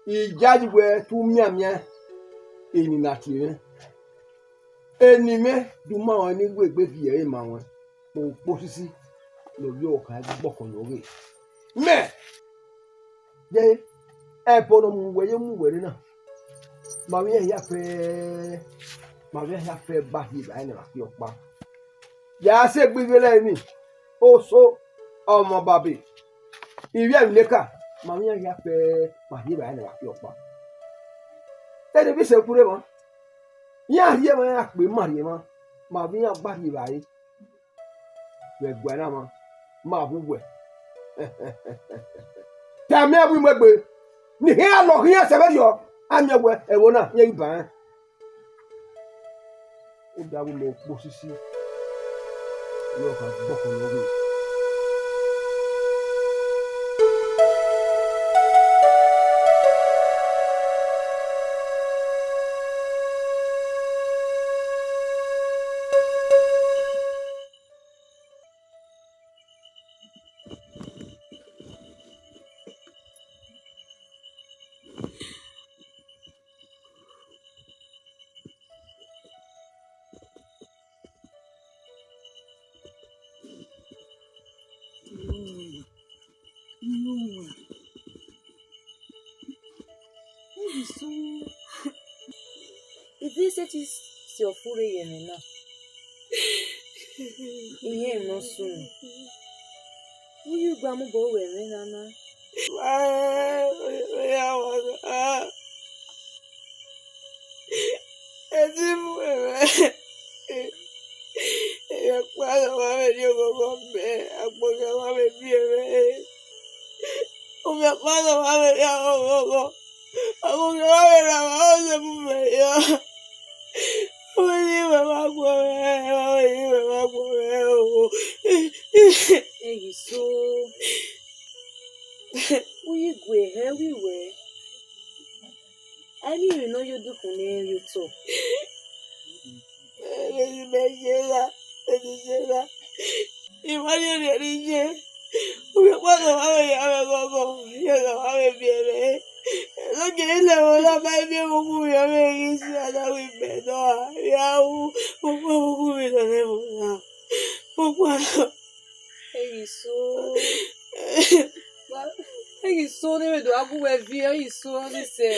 Ijaji we tu mia eni na ti eni me du ma won ni gbegbe fi e ma won po sisi lórí ọkà gbọ́kàn lórí mẹ́ jẹ́ ẹ̀pọ̀ ló mú wẹ̀rẹ́ náà màá yà fẹ́ bá yìí báyìí nà fi ọ̀pá yà á ṣe gbígbé lẹ́yìn ó so ọmọ bàbí ìwé ìlékà màá yà fẹ́ bá yìí báyìí nà fi ọ̀pá tẹ́lẹ̀ bí sẹ́kúrẹ́ mọ́ yà á yẹ mọ́ yà pé màrí mọ́ màá yà bá yìí báyìí gbẹ̀gbẹ̀ náà mọ́. Ma buwe ta me abu megbe ni he alo he severio amyewe ewo na ye iban o da wo mo posisi yo ka boko logo Si ofure yeme na. Iye no sun. Uyu gba mu bo were nana. Ya wa. Ezi mu were. Ya kwa wa me yo go be, agbo ga wa me bi ere. O me kwa wa me ya go. Agbo ga wa me ra wa se mu me ya. Eyi so uyi gwe he wiwe ani ri no yodukun ni eri to eyi mejela imani ri je o me pa lo wa ya me gogo ye lo wa me bi ere lo ke le wo la ba bi mo ku ya me yi si ada wi be do ya u mo ku mi lo le mo na mo pa eyi so ni me do agu we vi eyi so ni se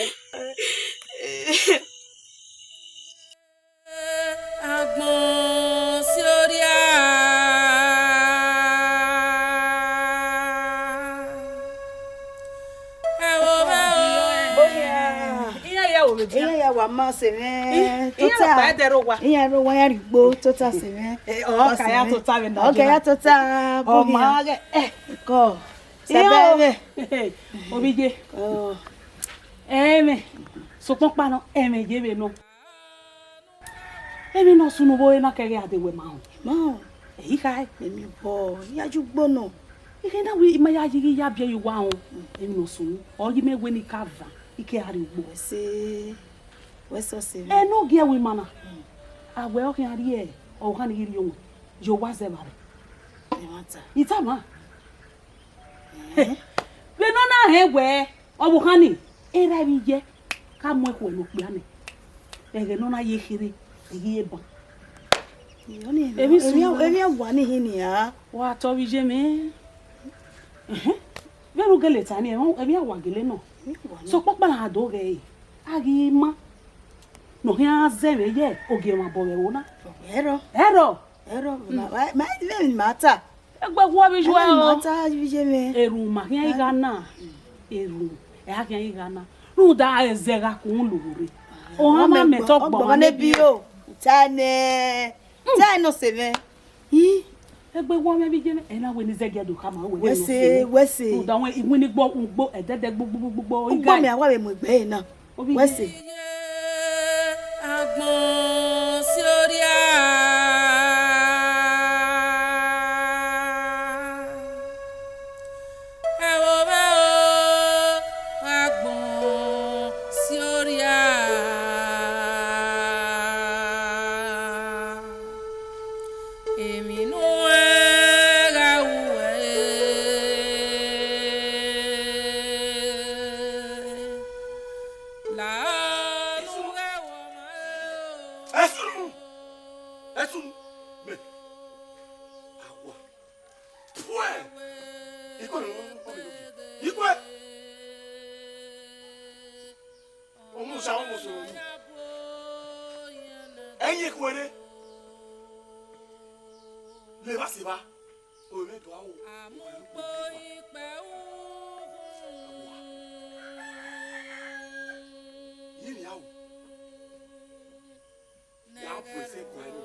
agbọn sí orí a. Iya ya wa ma se me tota iya ro wa ya rigbo tota se me o ka ya tota me na okay ya tota o ma ge ko sebebe obije eme so pon pa no eme je be no eme no sunu bo na kere adewe ma o eyi kai emi bo ya ju gbono ike na wi ma ya yiri ya bia yi wa o eme no sunu o yi mewe ni kava ike ari ugbo we so se no ge we mana awe o kan ari e o kan iri ohun yo wa ze bare e mata itama we no na he we o bu kan ni era bi je ka mo ko lo pe ani ege no na ye kire ege ba yo ni emi wa ni hini ya wa to bi je me we ru gele tani e bi awa gele no so papa na do ge agi ma no ya zebe ye oge ma bo we wona ero ma mata egbe wo bi jo o mata bi je me eru ma ya iga na eru e ha ya iga na nu da ezega kun lure o ha ma me to gbo ne bi o tane no se me egbe wo me bi je me e na we ni zege do ka ma we wese nu da won iwin ni gbo edede gbogbo iga mi awa we mo gbe na wese agbọn sí orí a. Enye kwere. Le va se va. O me to awo. Yiri awo. Ya pose kwani.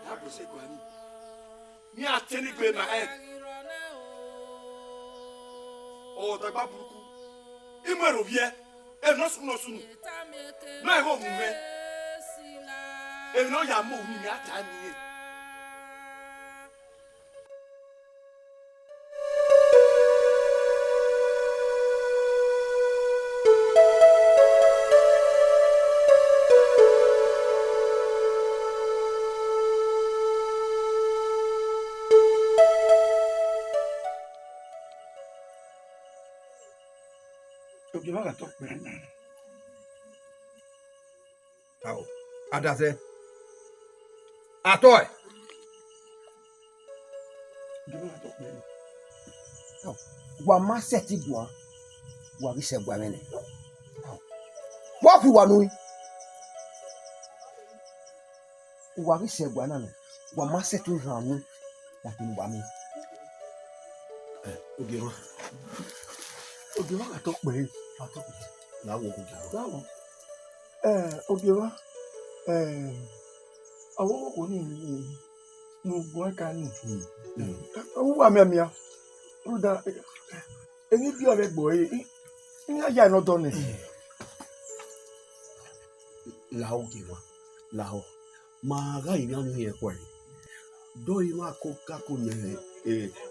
Ya pose kwani. Ni ateni gbe ma e. O ta gba buruku. Imero vie. E no sunu. Na e ho mu me. E no ya mo mi ata ni. Ogiwa to pe. Tao. Adase. Atoy. Ogiwa to pe. Tao. Wa ma seti gwa. Wa bi se gwa mene. Tao. Wa ku wa nu. Wa bi se gwa na me. Wa ma seti ranu. Ya tin wa mi. Ogiwa. Ogiwa to pe. Láwo Ogiwa. Láwo. Ogiwa. Awo ko ni gun ka ni. O wa mi amia. O da eni bi ore gbo e. Ni aja no do ni. Láwo Ogiwa. Láwo. Ma ga iri anu ye ko e. Do yi ma ko ka ko ne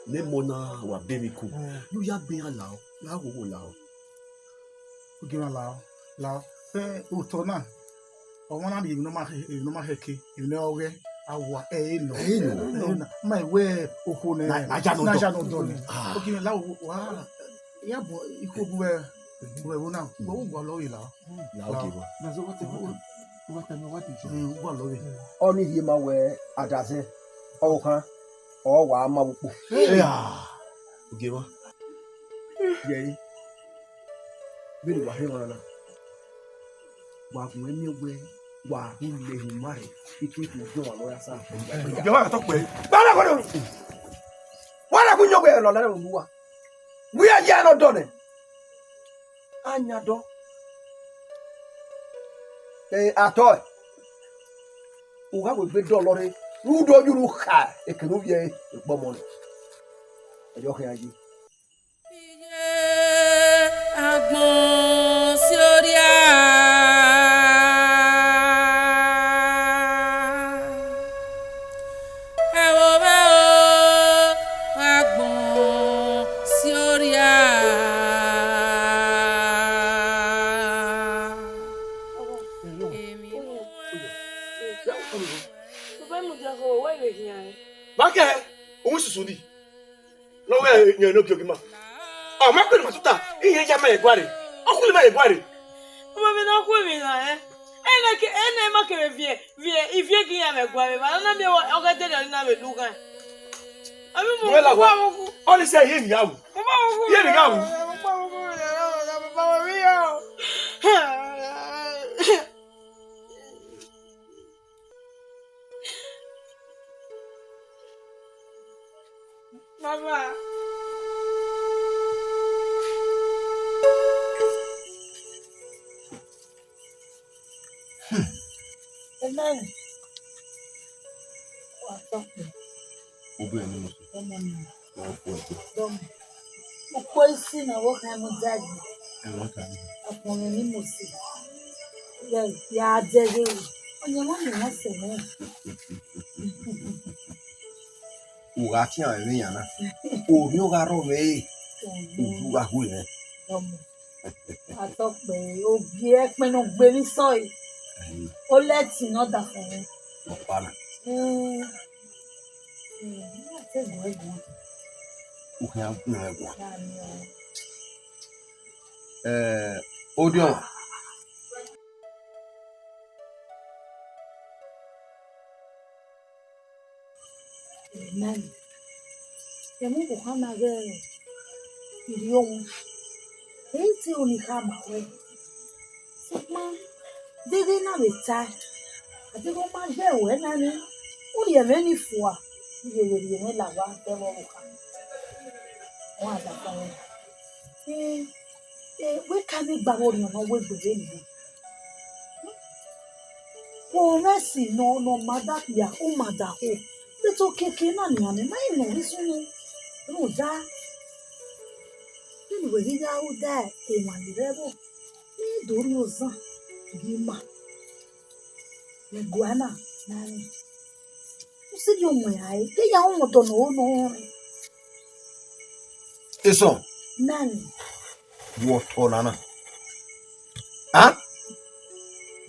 ne mona wa bemiku. Nu ya be Láwo. Láwo wo Láwo. Ogiwa Láwo. Uto na. O wana bi no ma heke. No oge awa no. No. My way oku ne. Na ja no do ni. Ogiwa Láwo wa. Ya bo iko buwe na. Wo gwa lo ila. Láwo Ogiwa. Na zo what gwa lo wi. Oni hi ma we adase. O kan. O wa ma wupo. Ogiwa. Yeri. Biri wa hewa na. Wa fun emi ogbe wa hu le hu mare. Iki ku jo wa lo ya sa. Ogiwa to pe. Bala ko do. Wala ku nyogbe lo la nduwa. Wi aja no do ne. Anya do. Atoy. Uga go gbe do lore. Ru do juru kha e kenu ye gbomo ni. Ejo kan aji. Agbon sí orí ẹ wo bẹ́ o agbon sí orí Bake, ohun susu ni. Lowe yan no kiogi ma. O ma pe ma tuta, iyan ja ma egware. Okuli ma egware. Mo mi na ku mi na ene ma ke vie ki ya me egware ma na mi o ga de na me du kan. Abi mo ku. Only say ye mi awu. Ye mi awu. Mama. Amen. Obi eni mo. Uko isi na wo kan mo jadi. Apo ni mo si. Ya jere. Onye mo ni mo se mo. Uga ti an ri yan na. O mi o ga ro we. Oju ga hu yen. Atope ogi e pinnu gbe mi so yi. O leti no da fun mi. Mo pa na. O kan na egwo. Odion. Amen. Emu ko kana ge irion. Enti oni kama we. Sima dege na beta. àti kó má jẹ́ ìwé náà ni ó yẹ mẹ́ni fún wa yẹ̀yẹ̀ yẹ̀yẹ̀ làwa tẹ́wọ́ wò ká wọn àdàpọ̀ wọn wé ká ní gbàgbọ́ ọ̀nà wé gbèrè nìyẹn wọn rẹ́sì náà má dàpìyà ó má dàkó nítorí kékeré náà nìyẹn ní máyì nà orí sún ní ló dá nínú ìwé yíyá ó dá èèwọ̀n àlèrẹ́bọ̀ ní ìdórí ọ̀sán yìí mà lẹ́gùánà náà ni ó sì ní ọmọ ìyá ẹ̀ kéyà ọmọ dọ̀nà ó nà ó rìn. Eso. Náà ni. Wọ́tọ̀ nana. Ah?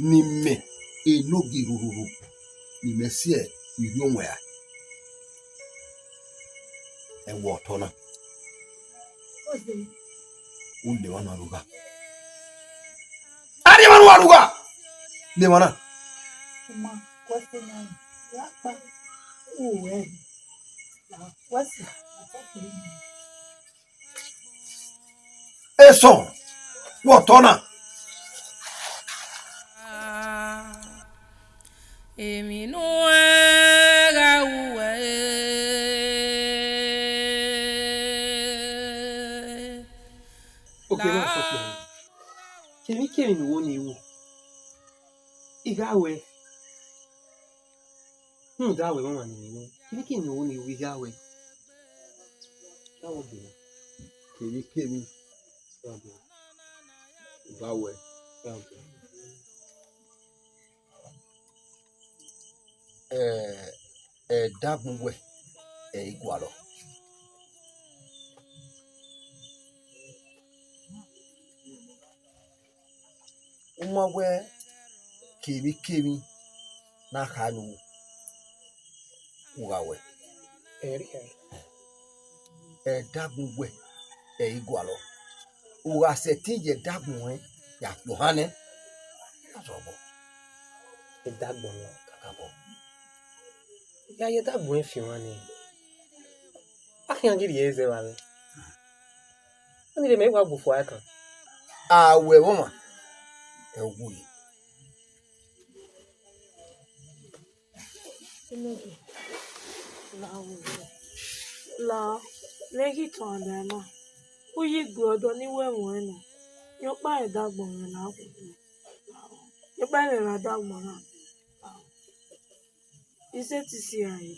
Ni me enogi rururu. Ni me sie iri onwe ya. E wọ́tọ̀ na. Ule wana ruga. Ari wana ruga. Le wana. Kuma kwese nani. Yapa. Uwe. Na kwese. Eso. Wọ́tọ̀ na. Èmi nú ẹ̀rọ wẹ̀. Okay, what's up, man? Kemi ni wo ni wo. Igawe. Dawe mama ni ni. Kemi ni wo ni wo igawe. Dawo bi. Kemi. Igawe. Dagunwe. Igualo. Umagwe kemi na kanu ugawe dagunwe igualo uga setije dagunwe ya Yohane azobo dagbon la kakabo ya ye dagbon fi wan ni akan gidi eze wa mi oni le me gba gbo fo akan awe mama ewuyi la lẹ́yìn tán àdáná ó yí gbé ọdọ níwẹ̀wọ̀n ẹ̀nà yọpá ẹ̀dàgbọ̀n rẹ̀ lákòókò yọpá ìrẹ̀rẹ̀ àdàgbọ̀n náà iṣẹ́ ti ṣe àyè.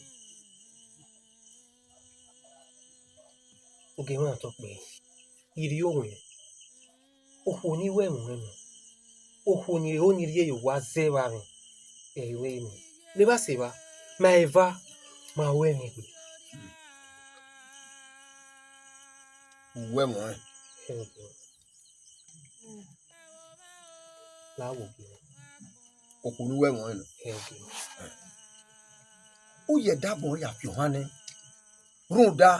oge wọn àtọ pé ìrì òun yẹn òkú oníwẹ̀wọ̀n ẹ̀nà òkú onírè ó ní rí èyí wá zẹ́wà rẹ̀ ẹ̀rọ ẹ̀mí lè bá ṣe wá máa ẹ̀ bá máa wẹ̀ mí pé. uwe mo láwò bí okunu we mo no o ye dabon ya fi Yohane runda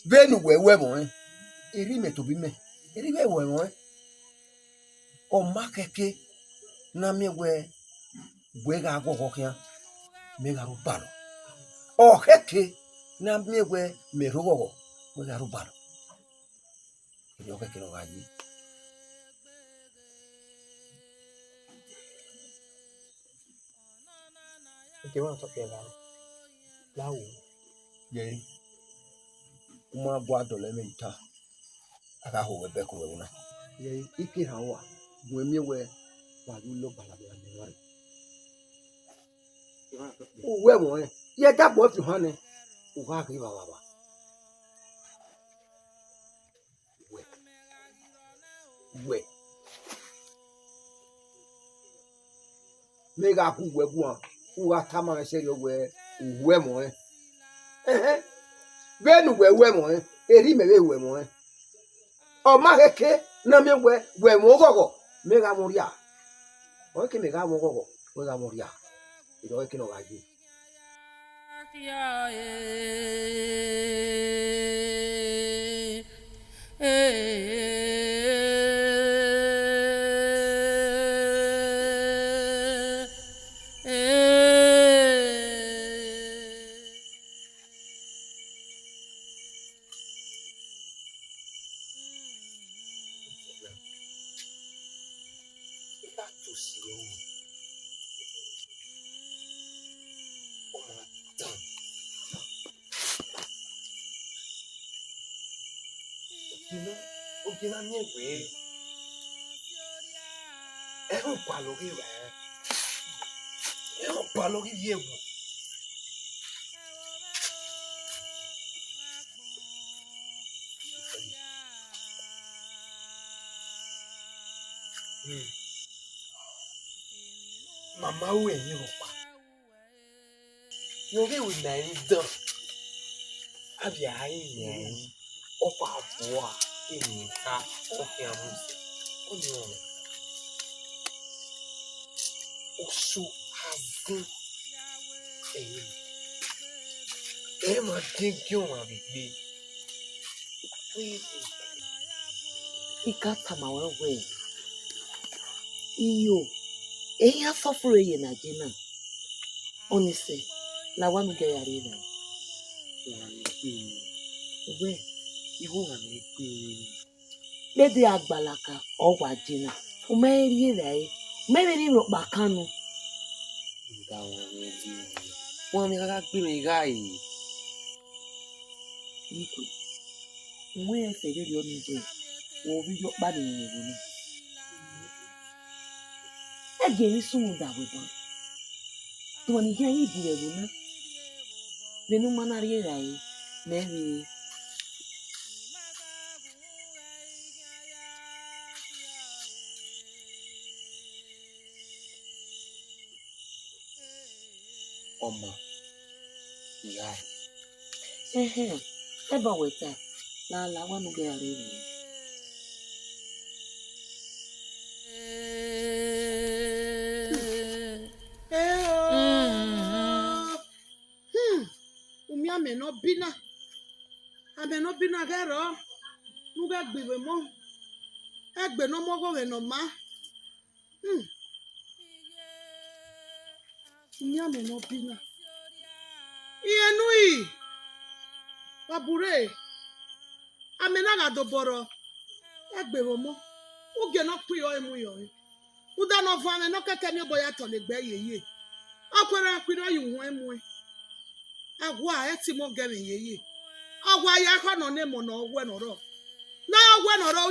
venu we mo eri me to bi me eri we mo o makeke na me we ga go hokia me ga ru balo o heke na me me ro go we ga ru balo yo que lo allí oge wọn àtọ pé láwò ye uma gwa dole me ita aka ho we be ko we na ye ike ha wa we mi we wa lu lo balabala me wa we mo ye dabo fi hane o ga ri baba we mega ku we buan ku wa tama se yo we mo benu we mo eri me we mo o ma keke na me we mo gogo mega mo ria o ke mega mo gogo we ga mo ria iro ke no ga ji ogina ogina mi we e ho pa lórí rẹ̀ e ho pa lórí yewu mama we ni ho pa yo ge we na ni dan abi ai ni o pa bo a ni ka o fi amusi o ni o oṣù àgún ẹ̀yìn ẹ máa dín kí òun àgbègbè. Ika tamawewe iyo eya fafuro ye na jina onise la wanu ge yare na we Iwo wà ní pé lede agbalaka ọwa jina o meri re meri ro pa kanu ìgbà wọn ní rárá gbé mi ráàyè. iko nwe ese re ri oni je wo bi yo pa ni wo ni e ge ni sun da we bon to ni je ibu re ro na benu manari ra yi meri ọmọ ìyá ẹ̀ eba weta la wanu ge yare re umi ameno bina gero nuga gbiwe mo egbe no mo go we no ma umi ameno bina ienui babure amena ga doboro egbe mo uge no pi o emu yo uda no fa me no keke ni boya to le gbe yeye akwere apiro yi won emu agwa eti mo gere yeye agwa ya ko no ne mo no ogwe no ro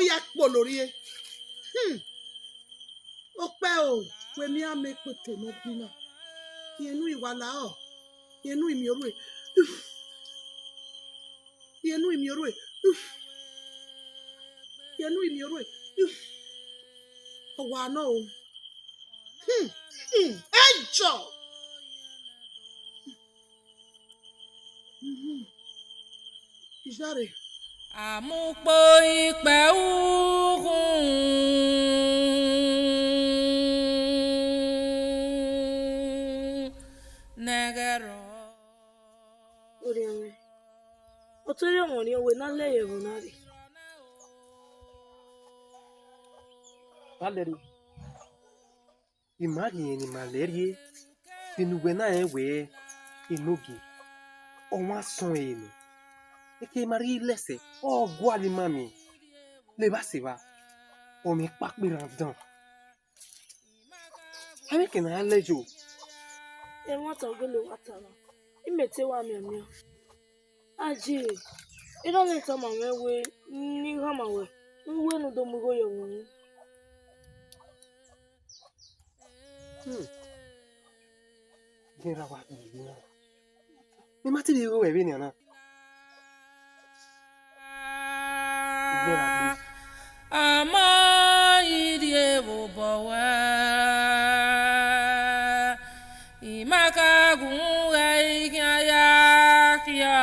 ya po lori e o pe o we mi ame pete no bina yenu iwala o yenu imi orue yenu imi orue owa no o enjo Ìṣàrè. Àmúpò ìpẹ́ òkun nẹ́gẹ̀rọ. Orí ẹ̀rẹ̀. Ọtụrụ enwere owe na nleye bụ narị. Valeri imagine ni malaria pinugwe na ewe inugi ọnwa son enu eke mari lese o gwali mami le ba se ba o mi papiran dan ame ke na lejo E nwata ogele watara. Imete wa mmemme. Aji. Ilo neta ma mewe ni ha ma we. Nwe no do mugo yo won. Gera wa ni mi mati de we bi ni ana Àmọ́ ìdí èbò bọ̀ wá ìmákàgùn rẹ̀ igi ayá kí ọ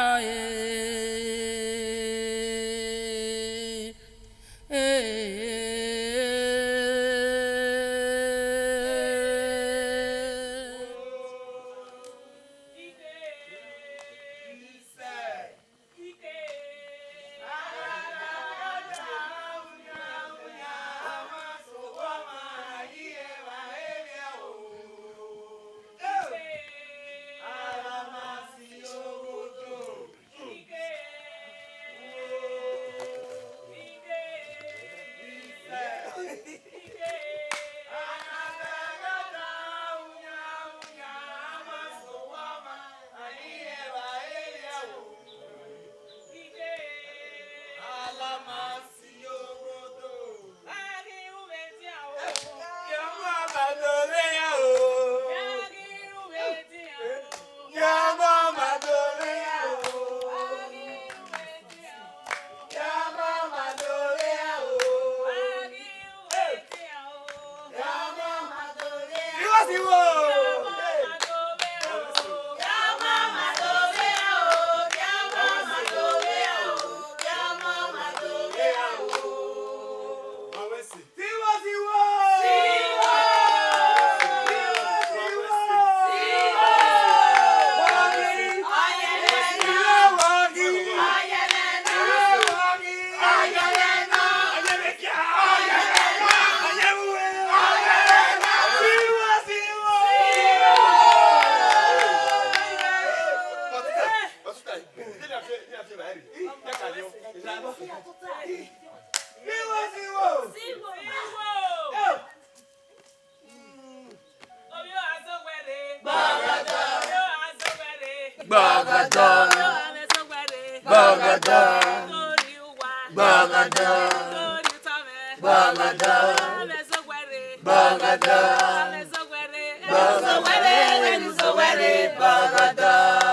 Bagada.